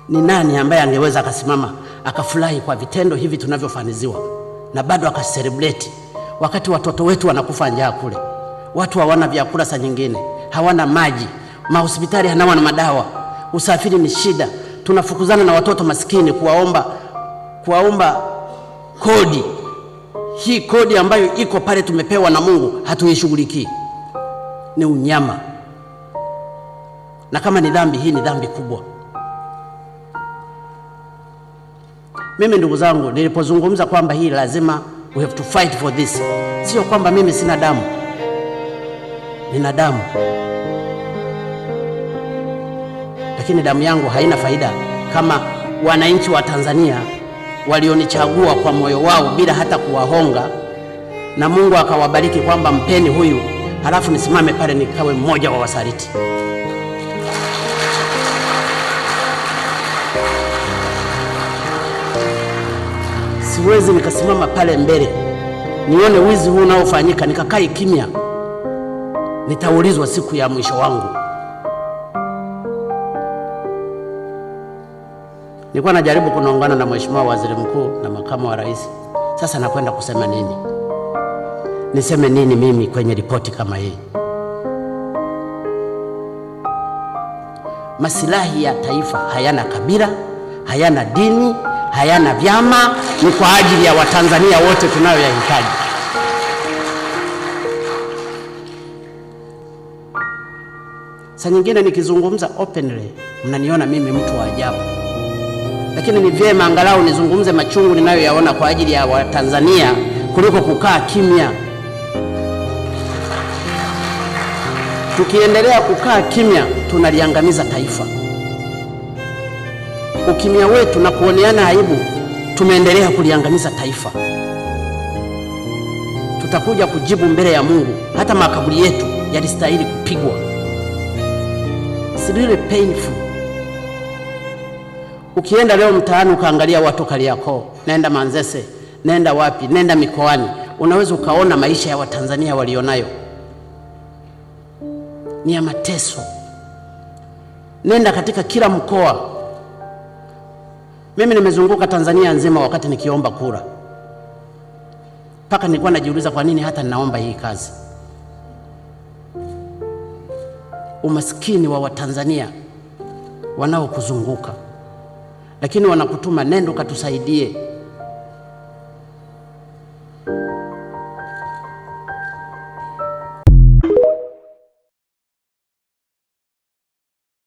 Ni nani ambaye angeweza akasimama akafurahi kwa vitendo hivi tunavyofaniziwa na bado akacelebrate wakati watoto wetu wanakufa njaa kule, watu hawana vyakula, saa nyingine hawana maji, mahospitali hanawa na madawa, usafiri ni shida, tunafukuzana na watoto maskini kuwaomba kodi. Hii kodi ambayo iko pale tumepewa na Mungu hatuishughulikii. Ni unyama. Na kama ni dhambi, hii ni dhambi kubwa. Mimi ndugu zangu, nilipozungumza kwamba hii lazima we have to fight for this, sio kwamba mimi sina damu. Nina damu, lakini damu yangu haina faida kama wananchi wa Tanzania walionichagua kwa moyo wao bila hata kuwahonga, na Mungu akawabariki kwamba mpeni huyu, halafu nisimame pale nikawe mmoja wa wasaliti. Siwezi nikasimama pale mbele nione wizi huu unaofanyika nikakai kimya. Nitaulizwa siku ya mwisho wangu. Nilikuwa najaribu kunaungana na Mheshimiwa Waziri Mkuu na Makamu wa Rais. Sasa nakwenda kusema nini? Niseme nini mimi kwenye ripoti kama hii? Masilahi ya taifa hayana kabila, hayana dini, hayana vyama, ni kwa ajili ya Watanzania wote tunayoyahitaji. Saa nyingine nikizungumza openly mnaniona mimi mtu wa ajabu, lakini ni vyema angalau nizungumze machungu ninayoyaona kwa ajili ya Watanzania kuliko kukaa kimya. Tukiendelea kukaa kimya tunaliangamiza taifa. Ukimya wetu na kuoneana aibu tumeendelea kuliangamiza taifa. Tutakuja kujibu mbele ya Mungu. Hata makaburi yetu yalistahili kupigwa. It's really painful. Ukienda leo mtaani ukaangalia watu Kariakoo, nenda Manzese, nenda wapi, nenda mikoani, unaweza ukaona maisha ya Watanzania walionayo ni ya mateso. Nenda katika kila mkoa. Mimi nimezunguka Tanzania nzima wakati nikiomba kura, mpaka nilikuwa najiuliza kwa nini hata ninaomba hii kazi. Umaskini wa Watanzania wanaokuzunguka, lakini wanakutuma nenda ukatusaidie.